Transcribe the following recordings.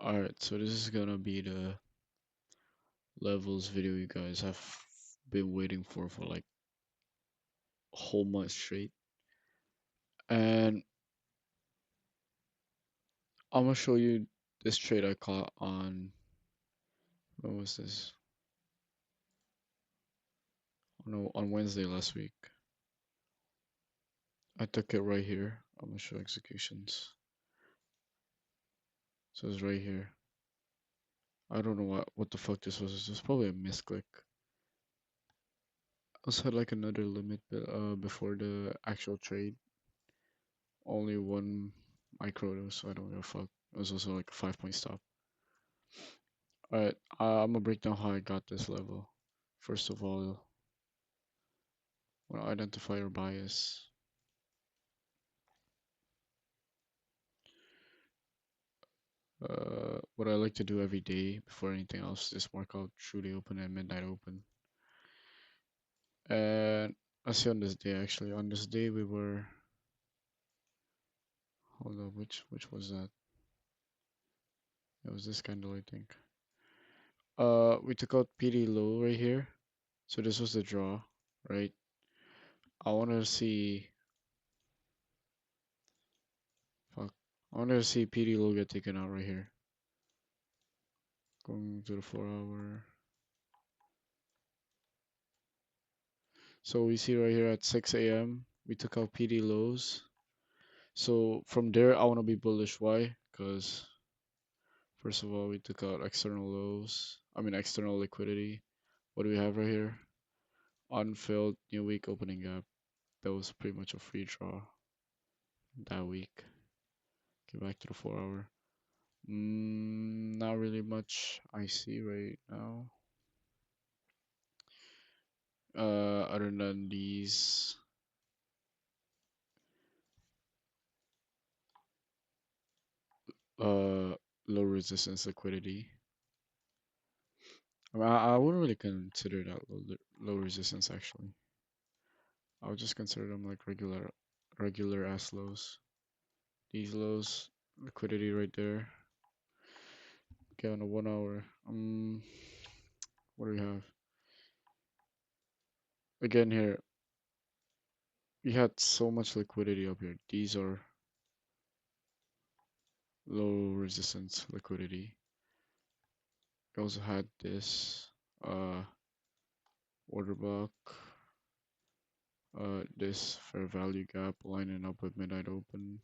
Alright, so this is gonna be the levels video you guys have been waiting for like a whole month straight. And I'm gonna show you this trade I caught on, when was this? No, on Wednesday last week. I took it right here. I'm gonna show executions. So it's right here. I don't know what the fuck this was. This was probably a misclick. I also had like another limit before the actual trade. Only one micro though, so I don't give a fuck. It was also like a 5 point stop. Alright, I'm gonna break down how I got this level. First of all, want to identify your bias. What I like to do every day before anything else is mark out true day open and midnight open. And I see on this day actually. On this day we were. Hold on, which was that? It was this candle, I think. We took out PD low right here. So this was the draw, right? I want to see. Fuck. I want to see PD low get taken out right here. Going to the 4 hour. So we see right here at 6 a.m. we took out PD lows. So from there I want to be bullish. Why? Because first of all we took out external lows. I mean external liquidity. What do we have right here? Unfilled new week opening gap. That was pretty much a free draw that week. Get back to the 4 hour. Not really much I see right now. Other than these low resistance liquidity. I mean, I wouldn't really consider that low resistance actually. I would just consider them like regular ass lows. These lows, liquidity right there. Okay, on a 1 hour. What do we have? Again here, we had so much liquidity up here. These are low resistance liquidity. We also had this order block, this fair value gap lining up with midnight open.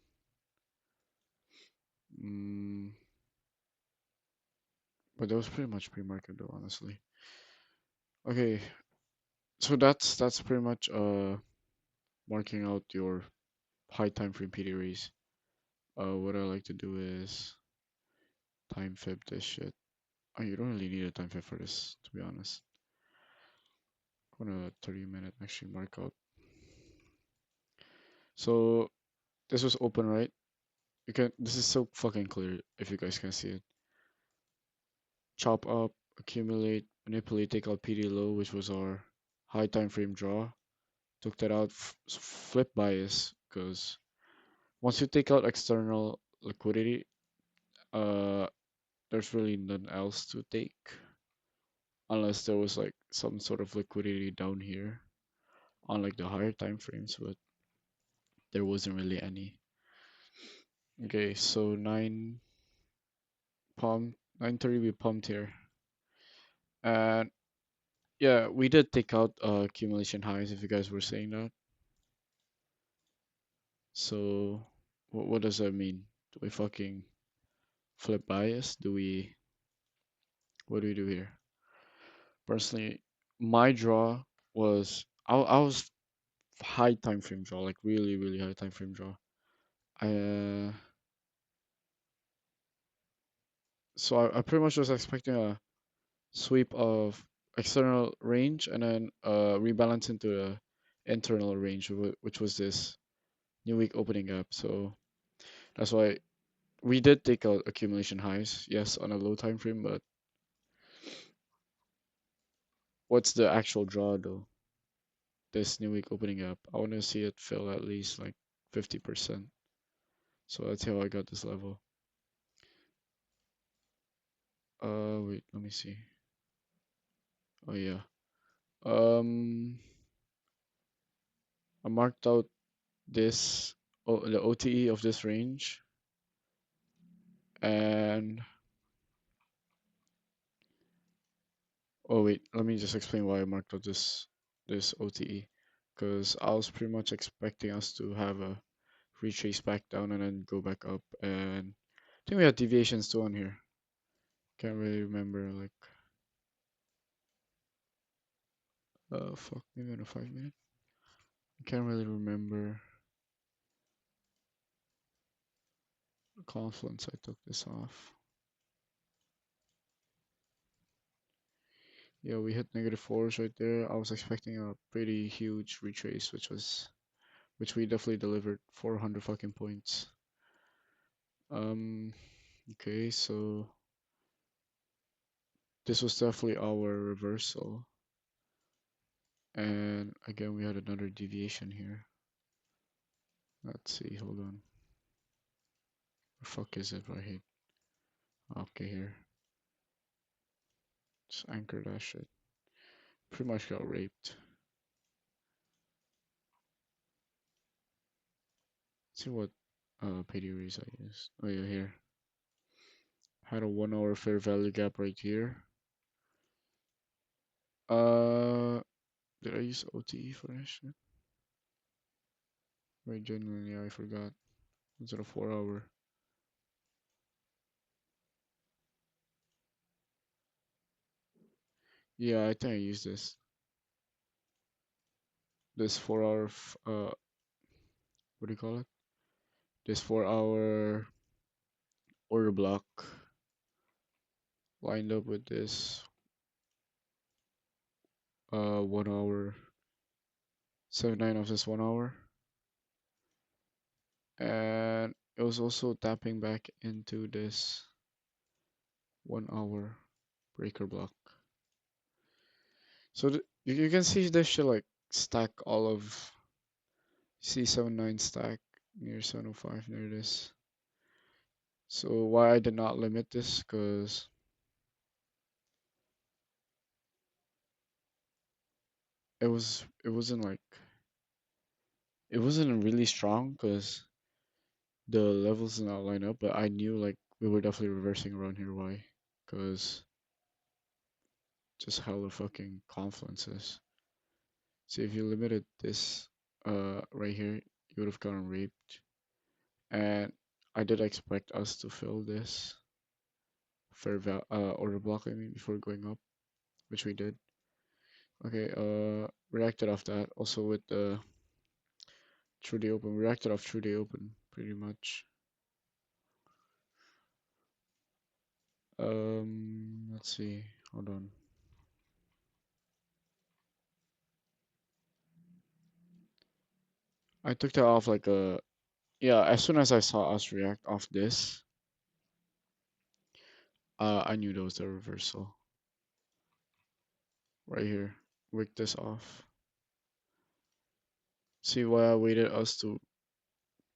But that was pretty much pre-market though, honestly. Okay, so that's pretty much marking out your high time frame PD raise. What I like to do is time fib this shit. Oh, you don't really need a time fib for this, to be honest. I'm gonna 30-minute actually mark out. So this was open, right? You can. This is so fucking clear if you guys can see it. Chop up, accumulate, manipulate, take out PD low, which was our high time frame draw. Took that out, flip bias, because once you take out external liquidity, uh, there's really none else to take unless there was like some sort of liquidity down here on like the higher time frames, but there wasn't really any. Okay, so 9:30 we pumped here, and yeah, we did take out accumulation highs if you guys were saying that. So what does that mean? Do we fucking flip bias? What do we do here? Personally, my draw was I was high time frame draw, like really high time frame draw. I so I pretty much was expecting a sweep of external range and then rebalance into a internal range, which was this new week opening gap. So that's why we did take out accumulation highs, yes, on a low time frame, but what's the actual draw though? This new week opening gap, I want to see it fill at least like 50%. So that's how I got this level. Wait, let me see. Oh yeah. Um, I marked out this, the OTE of this range, and oh wait, let me just explain why I marked out this OTE, because I was pretty much expecting us to have a retrace back down and then go back up, and I think we had deviations too on here. Can't really remember, like, fuck, maybe on a 5 minute. I can't really remember. Confluence, I took this off. Yeah, we hit negative fours right there. I was expecting a pretty huge retrace, which we definitely delivered 400 fucking points. Um, okay, so this was definitely our reversal. And again, we had another deviation here. Let's see, hold on. The fuck is it right here? Okay, here. Just anchor that shit. Pretty much got raped. Let's see what PDRs I used. Oh yeah, here. Had a 1 hour fair value gap right here. Uh, did I use OTE for that shit? Wait, genuinely, I forgot. Instead of 4 hour. Yeah, I think I used this. This 4 hour, what do you call it? This 4 hour order block lined up with this 1 hour, 79 of this 1 hour. And it was also tapping back into this 1 hour breaker block. So you can see this should like stack all of C79 stack near 705 near this. So why I did not limit this, because it wasn't really strong because the levels did not line up, but I knew like we were definitely reversing around here. Why? Because just hella fucking confluences. See, if you limited this right here, you would have gotten raped. And I did expect us to fill this order block, I mean, before going up, which we did. Okay, reacted off that. Also with the through the open, reacted off through the open, pretty much. Let's see. Hold on. I took that off like a yeah. As soon as I saw us react off this, I knew there was a reversal right here. Wick this off. See why I waited us to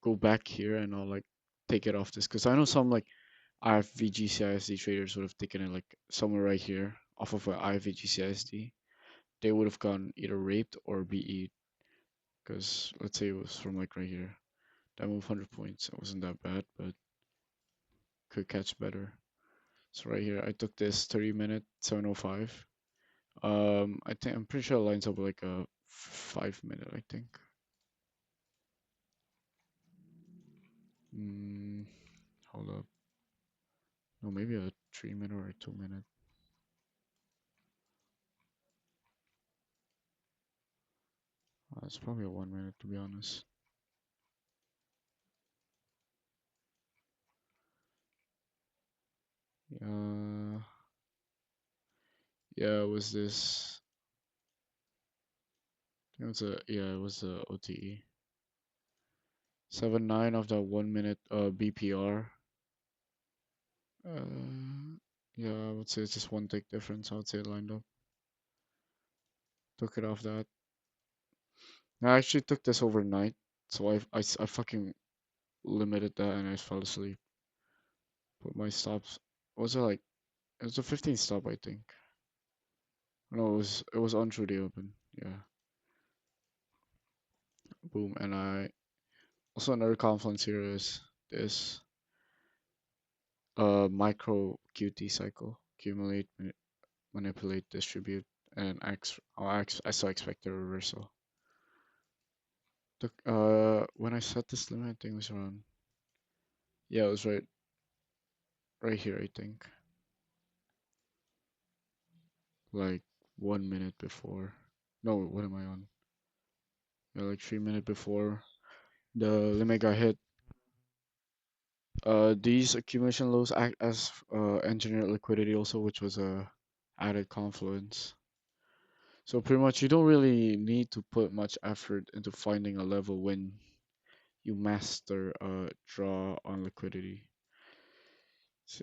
go back here and I'll like take it off this, because I know some like IFVG CISD traders would have taken it like somewhere right here off of an IFVG CISD. They would have gone either raped or BE, because let's say it was from like right here. That move 100 points. It wasn't that bad, but could catch better. So right here, I took this 30-minute 705. I think I'm pretty sure it lines up with like a 5 minute, I think. Mm, hold up. No, maybe a 3 minute or a 2 minute. It's probably a 1 minute to be honest. Uh, yeah, it was this. It was a yeah, it was a OTE. 7-9 of that 1 minute BPR. Yeah, I would say it's just one tick difference. I would say it lined up. Took it off that. I actually took this overnight, so I fucking limited that and I fell asleep. Put my stops. What was it like? It was a 15 stop, I think. No, it was on through the open. Yeah, boom. And I also another confluence here is this micro QT cycle: accumulate, manipulate, distribute, and I still expect a reversal. When I set this limit, I think it was around. Yeah, it was right here, I think. Like 1 minute before. No, what am I on? Yeah, like 3 minutes before the limit got hit. These accumulation lows act as engineered liquidity also, which was a added confluence. So pretty much you don't really need to put much effort into finding a level when you master draw on liquidity. S-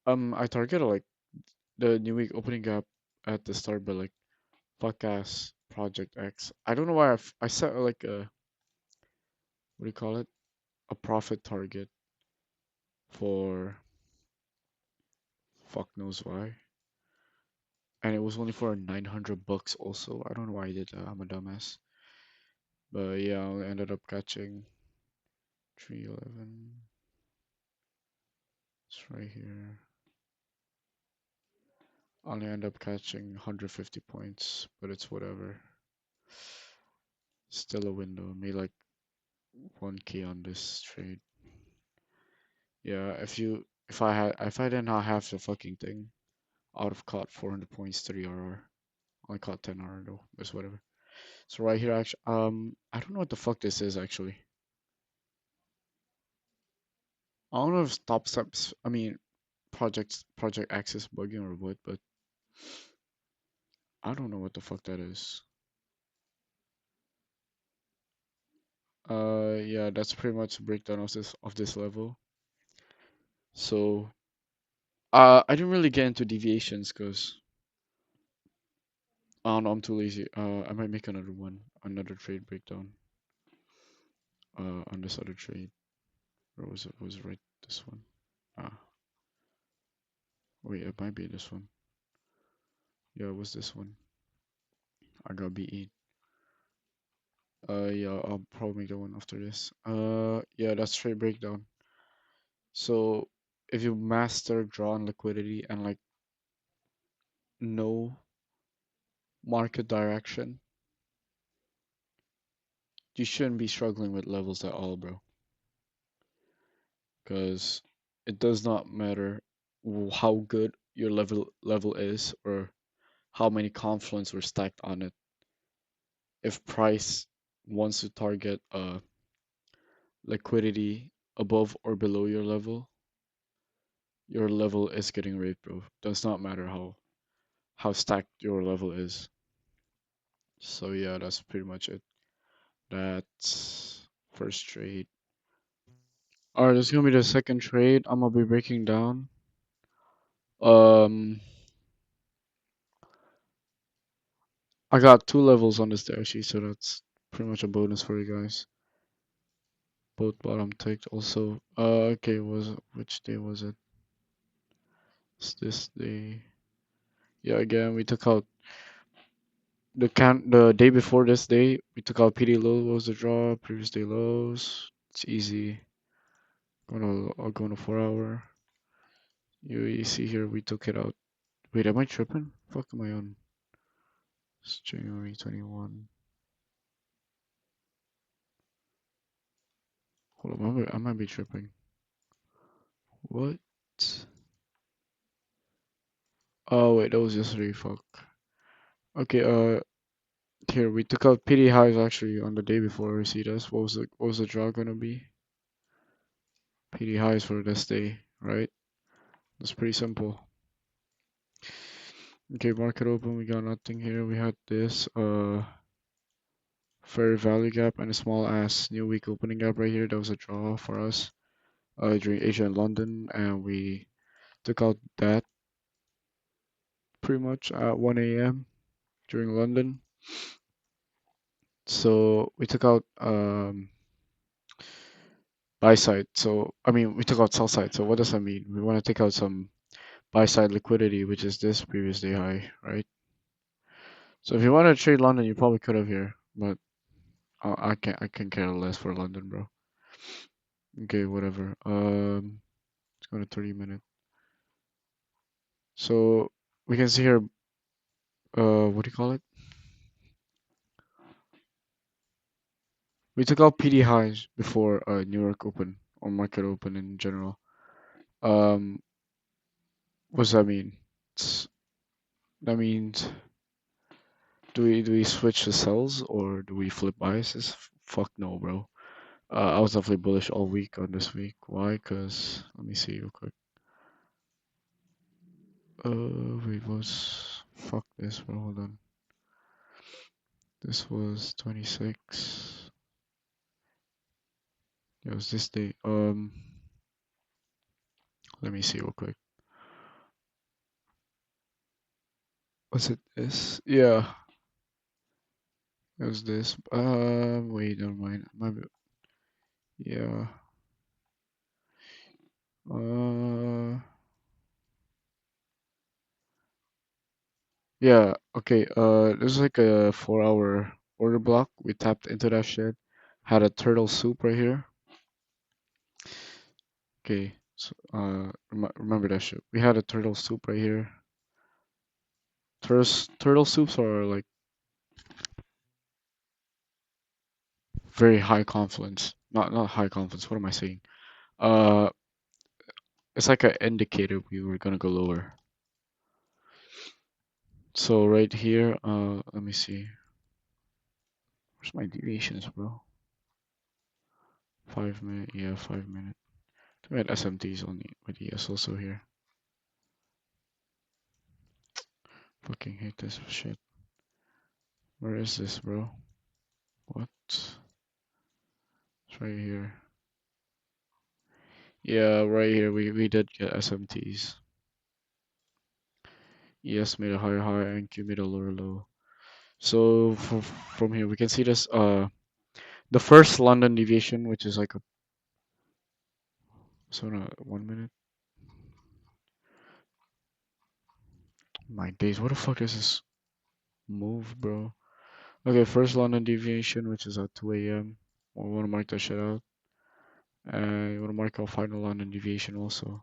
Uh, I targeted like the new week opening gap at the start, but like fuck ass Project X. I don't know why I set like a what do you call it? A profit target for fuck knows why. And it was only for 900 bucks also. I don't know why I did that. I'm a dumbass. But yeah, I ended up catching 311. It's right here. I only end up catching 150 points, but it's whatever. Still a window. Made like 1k on this trade. Yeah, if I did not have the fucking thing, I would have caught 400 points 3 RR. Only caught 10 RR though. It's whatever. So right here actually I don't know what the fuck this is actually. I don't know if stop steps I mean project access bugging or what, but I don't know what the fuck that is. Yeah, that's pretty much a breakdown of this level. So I didn't really get into deviations because I don't know, I'm too lazy. I might make another one, another trade breakdown. On this other trade. Or was it was it right this one? Ah, wait, it might be this one. Yeah, it was this one. I got beat. Yeah, I'll probably make that one after this. Yeah, that's trade breakdown. So if you master draw on liquidity and like know market direction, you shouldn't be struggling with levels at all, bro. Because it does not matter how good your level is or how many confluence were stacked on it. If price wants to target liquidity above or below your level is getting raped, bro. Does not matter how stacked your level is. So yeah, that's pretty much it. That's first trade. Alright, this is gonna be the second trade I'm gonna be breaking down. Um, I got 2 levels on this dare sheet, so that's pretty much a bonus for you guys. Both bottom ticked also. Okay, which day was it? It's this day. Yeah, again we took out the day before this day. We took out PD low. What was the draw? Previous day lows. It's easy. I'll go on a 4 hour. You see here we took it out. Wait, am I tripping? Fuck am I on? It's January 21. Hold on, I might be tripping. What? Oh wait, that was yesterday. Fuck. Okay. Here we took out PD highs actually on the day before we see this. What was the draw gonna be? PD highs for this day, right? That's pretty simple. Okay, market open. We got nothing here. We had this fair value gap and a small ass new week opening gap right here. That was a draw for us during Asia and London, and we took out that pretty much at 1 a.m. during London. So we took out buy side. So I mean, we took out sell side. So what does that mean? We want to take out some buy side liquidity, which is this previous day high, right? So if you want to trade London, you probably could have here, but I can care less for London, bro. Okay, whatever. Let's go to 30 minute. So we can see here, what do you call it? We took out PD highs before New York open or market open in general. Um, what does that mean? That means do we switch to sells or do we flip biases? Fuck no, bro. I was definitely bullish all week on this week. Why? Cause let me see real quick. Wait, was fuck this, bro. Hold on. This was 26. It was this day. Let me see real quick. Was it this? Yeah, it was this. Wait, never mind. Yeah. Uh, yeah. Okay. This is like a 4 hour order block. We tapped into that shit. Had a turtle soup right here. Okay. So, remember that shit. We had a turtle soup right here. Turtle soups are like very high confidence. Not high confidence. What am I saying? Uh, it's like an indicator we were gonna go lower. So right here, let me see. Where's my deviations, bro? 5 minute, yeah, 5 minute. We had SMTs only with ES also here. Fucking hate this shit. Where is this, bro? What? It's right here. Yeah, right here. We did get SMTs. ES made a higher high and Q made a lower low. So from here we can see this the first London deviation, which is like a so no, 1 minute. My days, what the fuck is this move, bro? Okay, first London deviation, which is at 2 a.m. We want to mark that shit out. And you want to mark out final London deviation also.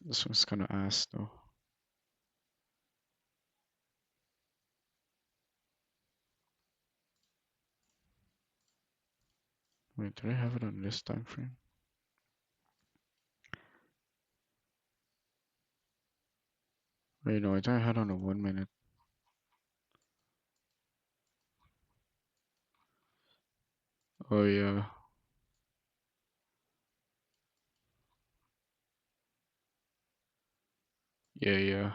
This one's kind of ass though. Wait, did I have it on this time frame? Wait, no, I think I had it on a 1 minute. Oh yeah, yeah.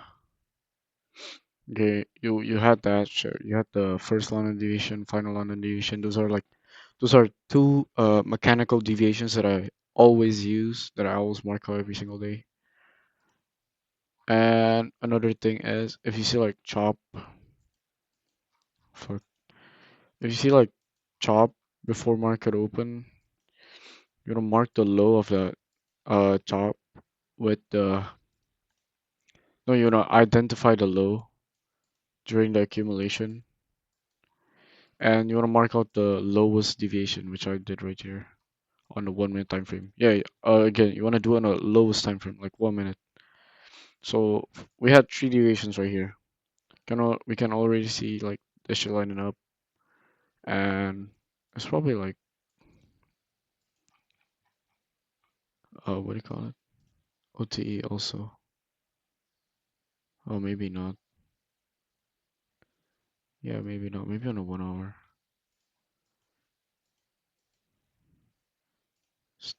Okay, you had that, sure. You had the first London deviation, final London deviation. Those are two mechanical deviations that I always use, that I always mark out every single day. And another thing is, if you see like chop, fuck, if you see like chop before market open, you're gonna mark the low of that chop with the no, you know, identify the low during the accumulation, and you wanna mark out the lowest deviation, which I did right here on the 1 minute time frame. Yeah, again, you wanna do it on the lowest time frame, like 1 minute. So we had three deviations right here. We can already see like this shit lining up, and it's probably like what do you call it? OTE also. Oh, maybe not. Yeah, maybe not. Maybe on a 1 hour.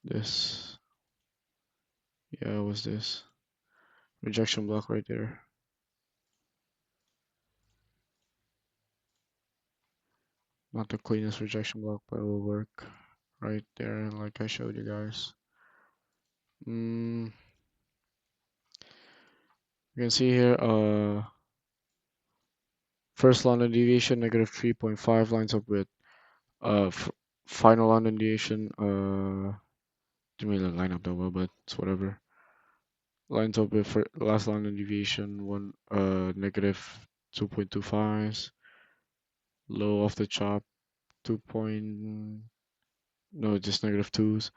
This. Yeah, it was this. Rejection block right there. Not the cleanest rejection block, but it will work right there, like I showed you guys. Mm, you can see here, first London deviation, negative 3.5 lines up with, final London deviation, didn't really line up that well, but it's whatever. Lines up with for last London deviation, one negative 2.25s, low off the chop, 2 point, no, just negative twos.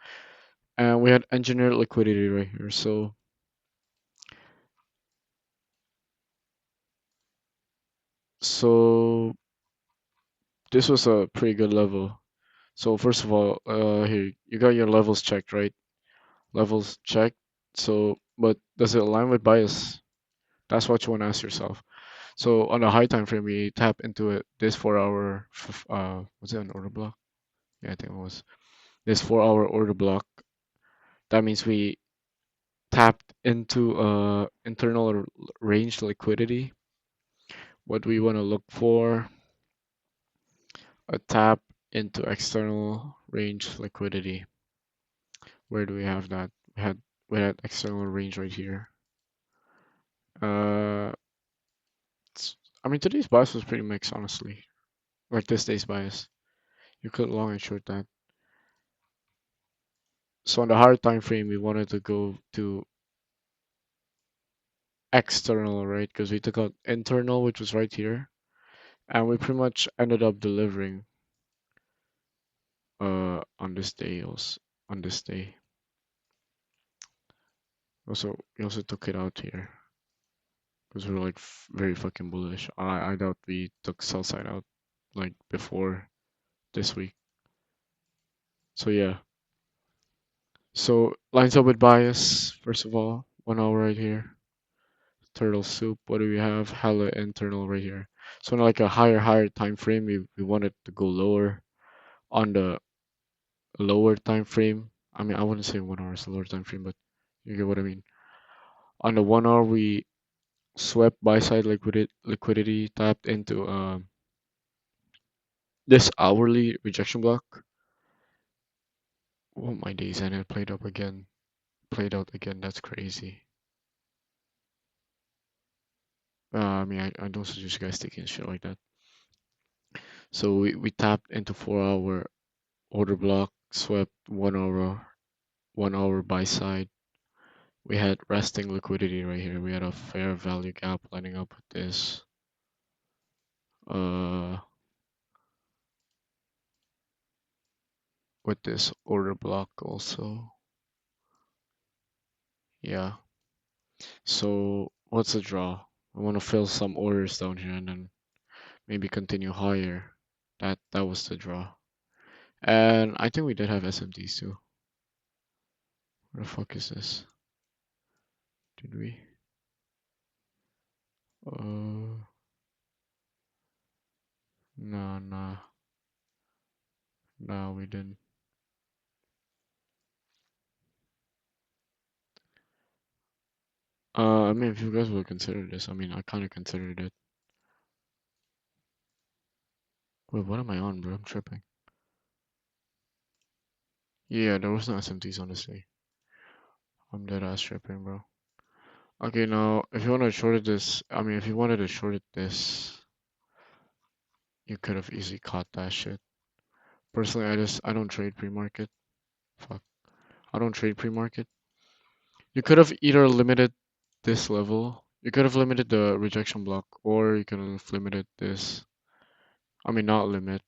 And we had engineered liquidity right here. So this was a pretty good level. So first of all, here you got your levels checked, right? Levels checked. So, but does it align with bias? That's what you want to ask yourself. So on the high time frame, we tap into it. This 4 hour, was it an order block? Yeah, I think it was. This 4 hour order block. That means we tapped into internal range liquidity. What we want to look for, a tap into external range liquidity. Where do we have that? We had external range right here. Uh, I mean today's bias was pretty mixed, honestly. Like this day's bias, you could long and short that. So on the higher time frame, we wanted to go to external, right? Because we took out internal, which was right here, and we pretty much ended up delivering on this day also, on this day. Also, we also took it out here because we were like very fucking bullish. I doubt we took sell side out like before this week. So yeah. So lines up with bias, first of all, 1 hour right here. Turtle soup. What do we have? Hella internal right here. So on like a higher time frame, we wanted to go lower on the lower time frame. I mean, I wouldn't say 1 hour is a lower time frame, but you get what I mean. On the 1 hour, we swept buy side liquidity, tapped into this hourly rejection block. Oh my days, and it played up again. Played out again. That's crazy. I mean, I don't suggest you guys taking shit like that. So we tapped into 4 hour order block, swept 1 hour buy side. We had resting liquidity right here. We had a fair value gap lining up uh with this order block also. Yeah. So what's the draw? I want to fill some orders down here and then maybe continue higher. That was the draw. And I think we did have SMTs too. Where the fuck is this? Did we? Uh, no, no, no, we didn't. I mean, if you guys would consider this, I mean, I kind of considered it. Wait, what am I on, bro? I'm tripping. Yeah, there was no SMTs on this day. I'm dead ass tripping, bro. Okay, now, if you want to short it this, I mean, if you wanted to short it this, you could have easily caught that shit. Personally, I don't trade pre-market. Fuck. I don't trade pre-market. You could have either limited this level, you could have limited the rejection block, or you could have limited this. I mean, not limit.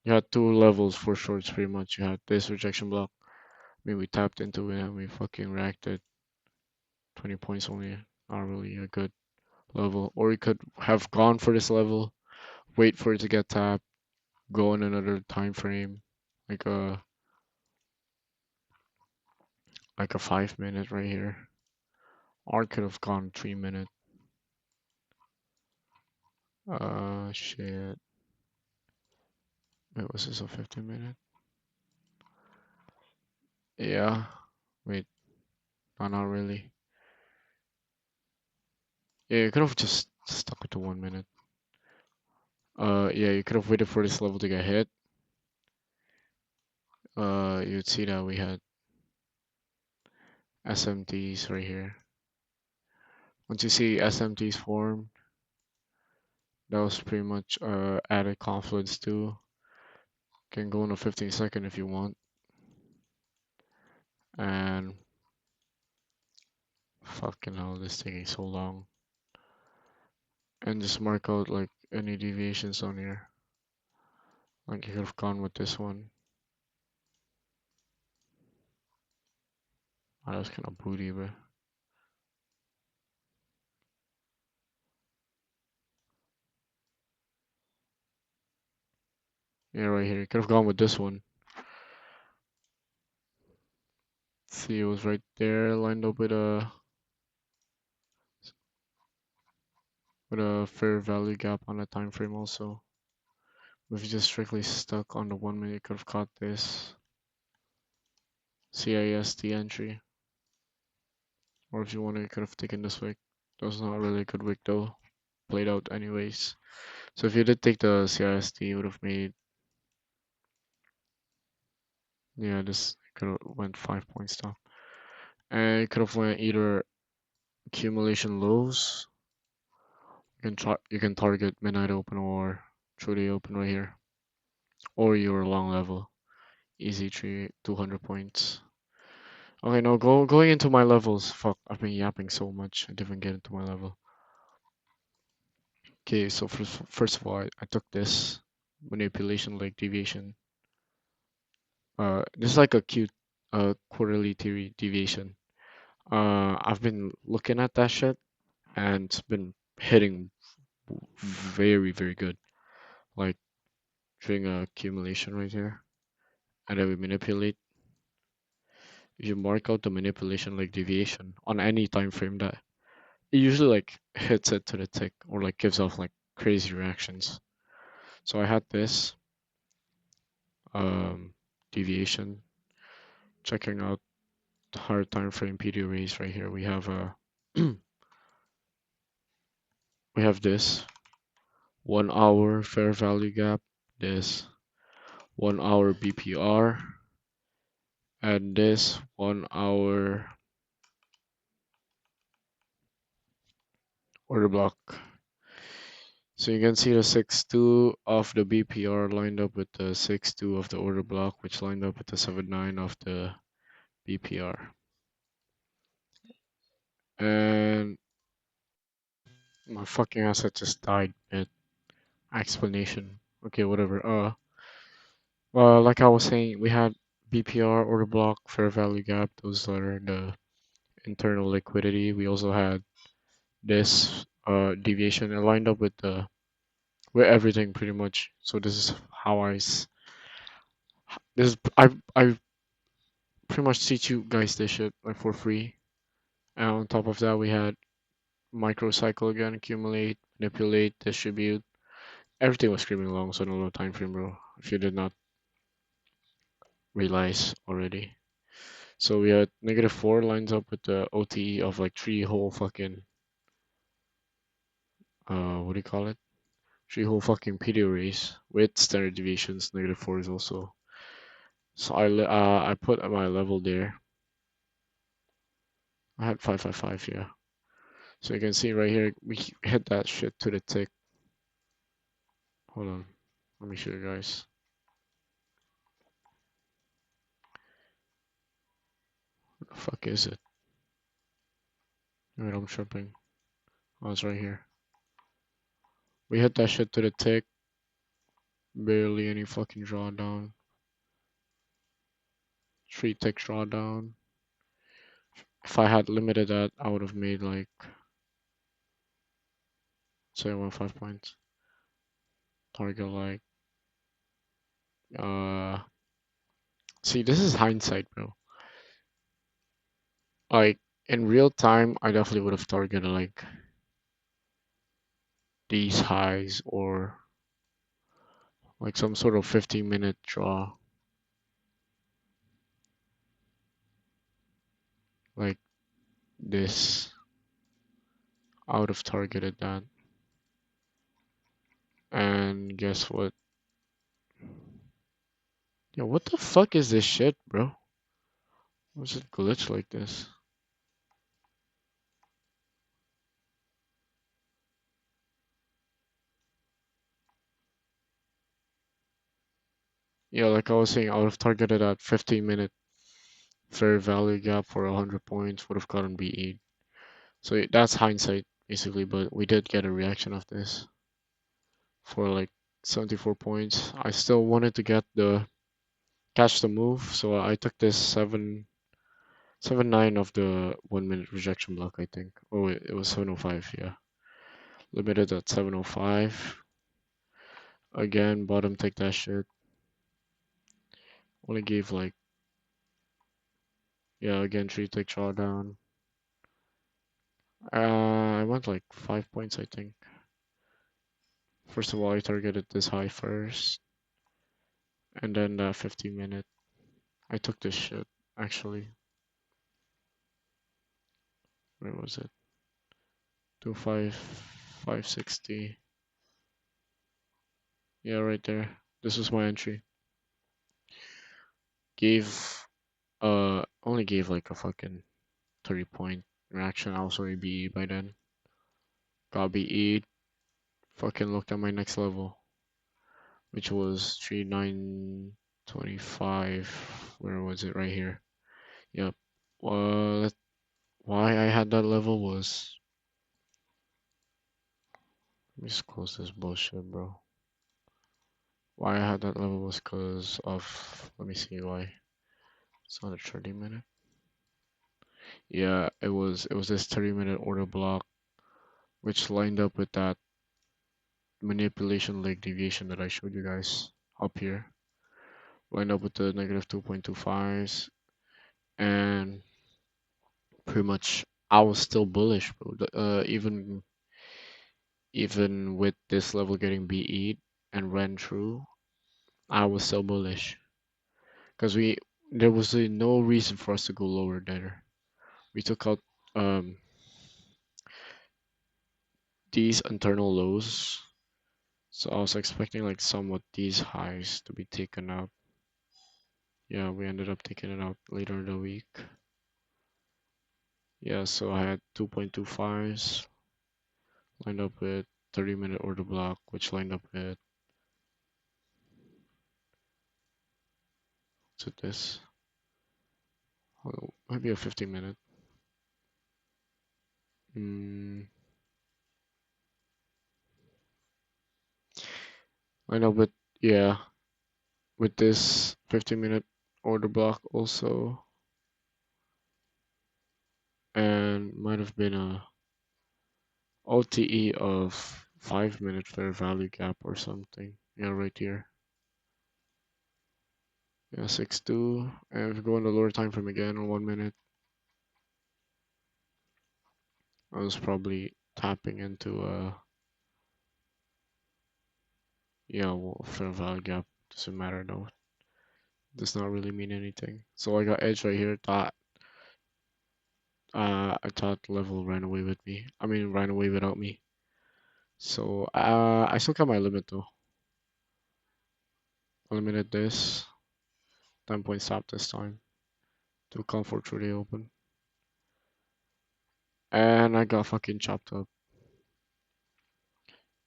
You had two levels for shorts pretty much. You had this rejection block. I mean, we tapped into it and we fucking racked it. 20 points only. Not really a good level. Or you could have gone for this level, wait for it to get tapped, go in another time frame, like a 5 minute right here. Or it could have gone 3 minute. Shit. Wait, was this a 15 minute? Yeah. Wait, no, not really. Yeah, you could have just stuck it to 1 minute. Yeah, you could have waited for this level to get hit. You'd see that we had SMTs right here. Once you see SMTs form, that was pretty much added confluence too. Can go in a 15-second if you want. And fucking hell, this taking so long. And just mark out like any deviations on here. Like you could have gone with this one. Oh, that was kind of booty, but yeah, right here. You could have gone with this one. See, it was right there, lined up with a fair value gap on the time frame also. If you just strictly stuck on the 1 minute, you could have caught this CISD entry. Or if you wanted, you could have taken this wick. That was not really a good wick though. Played out anyways. So if you did take the CISD, you would have made, yeah, this could have went 5 points down. And you could have went either accumulation lows. You can target midnight open or through the open right here. Or your long level. Easy tree, 200 points. Okay, now going into my levels. Fuck, I've been yapping so much. I didn't get into my level. Okay, so first of all, I took this manipulation leg deviation. This is like a cute quarterly theory deviation. I've been looking at that shit and it's been hitting very, very good. Like doing a accumulation right here, and then we manipulate. If you mark out the manipulation like deviation on any time frame, that it usually like hits it to the tick or like gives off like crazy reactions. So I had this um deviation checking out the hard time frame PD arrays right here. We have a we have this 1 hour fair value gap, this 1 hour BPR, and this 1 hour order block. So you can see the 6-2 of the BPR lined up with the 6-2 of the order block, which lined up with the 7-9 of the BPR. And my fucking asset just died mid explanation. Okay, whatever. Well, like I was saying, we had BPR, order block, fair value gap. Those are the internal liquidity. We also had this deviation. It lined up with the with everything pretty much. So this is how I pretty much teach you guys this shit like for free. And on top of that, we had microcycle again, accumulate, manipulate, distribute. Everything was screaming long, so no low time frame, bro. If you did not realize already. So we had -4 lines up with the OTE of like three whole fucking what do you call it? Three whole fucking PD arrays with standard deviations. -4 is also. So I put my level there. I had 555, yeah. So you can see right here, we hit that shit to the tick. Hold on, let me show you guys. What the fuck is it? Wait, I'm tripping. Oh, it's right here. We hit that shit to the tick. Barely any fucking drawdown. 3 tick drawdown. If I had limited that, I would have made like, say, 5 points. Target like, uh, see, this is hindsight, bro. Like, in real time, I definitely would have targeted like these highs or like some sort of 15-minute draw. Like this. I would have targeted that. And guess what? Yo, what the fuck is this shit, bro? What's it glitch like this? Yeah, like I was saying, I would have targeted that 15-minute fair value gap for 100 points, would have gotten BE. So that's hindsight, basically, but we did get a reaction of this for like 74 points. I still wanted to get the catch the move, so I took this 7-9 of the 1 minute rejection block, I think. Oh wait, it was 705, yeah. Limited at 705. Again, bottom take that shit. Only gave like, yeah, again, 3 tick drawdown. I went like 5 points, I think. First of all, I targeted this high first, and then 15-minute. I took this shit, actually. Where was it? 560. Yeah, right there. This was my entry. Gave, only gave like a fucking 30-point reaction. I was already BE by then. Got BE. Fucking looked at my next level, which was 3925. Where was it? Right here. Yep. Why I had that level was. Let me just close this bullshit, bro. Why I had that level was because of. Let me see why. It's not a 30-minute. Yeah, it was this 30-minute order block, which lined up with that manipulation leg deviation that I showed you guys up here. Lined up with the negative 2.25s, and pretty much I was still bullish, bro. Even with this level getting BE'd and ran through, I was still bullish because there was no reason for us to go lower there. We took out um these internal lows, so I was expecting like somewhat these highs to be taken out. Yeah, we ended up taking it out later in the week. Yeah, so I had 2.25s lined up with 30-minute order block, which lined up with to this. Maybe a 15-minute. Mm, lined up with, yeah, with this 15-minute order block also, and might have been a OTE of 5-minute fair value gap or something. Yeah, right here. Yeah, 6-2. And if you go on the lower time frame again on 1 minute, I was probably tapping into yeah, well, fair value gap. Doesn't matter though. Does not really mean anything. So I got edge right here. I thought level ran away with me. I mean, ran away without me. So I still got my limit though. I limited this. 10-point stop this time to comfort through the open. And I got fucking chopped up.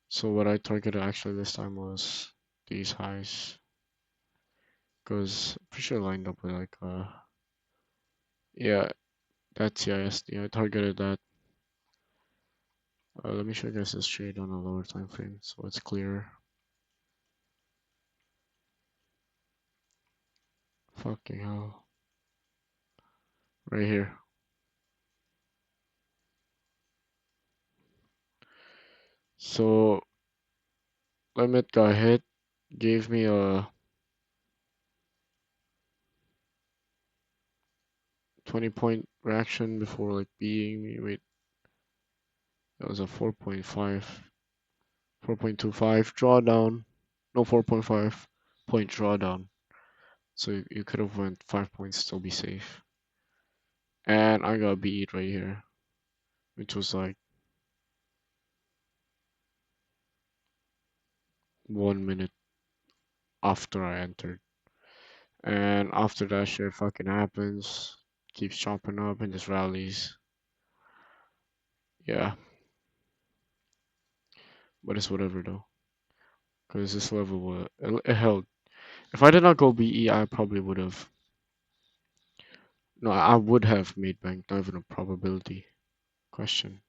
So what I targeted actually this time was these highs. Because pretty sure I lined up with like yeah, that's CISD. I targeted that. Let me show you guys this trade on a lower time frame so it's clear. Fucking hell. Right here. So limit got hit, gave me a 20-point reaction before like beating me. Wait, that was a 4.25 drawdown. No, 4.5 point drawdown. So you could have went 5 points, still be safe. And I got beat right here, which was like 1 minute after I entered. And after that shit fucking happens, keeps chopping up and just rallies. Yeah, but it's whatever though, because this level it held If I did not go BE, I probably would have. No, I would have made bank, not even a probability question.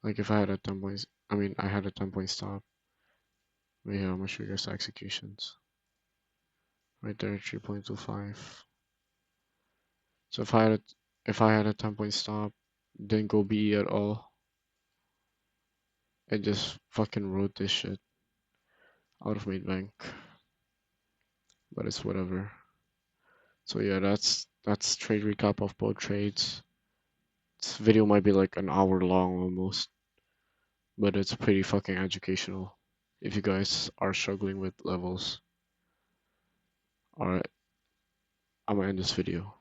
Like if I had a 10 points, I mean, I had a 10-point stop. Wait, how much regress executions? Right there, 3.25. So if I had a 10-point stop, didn't go BE at all, and just fucking wrote this shit, I would have made bank. But it's whatever. So yeah, that's trade recap of both trades. This video might be like an hour long almost, but it's pretty fucking educational if you guys are struggling with levels. Alright, I'm gonna end this video.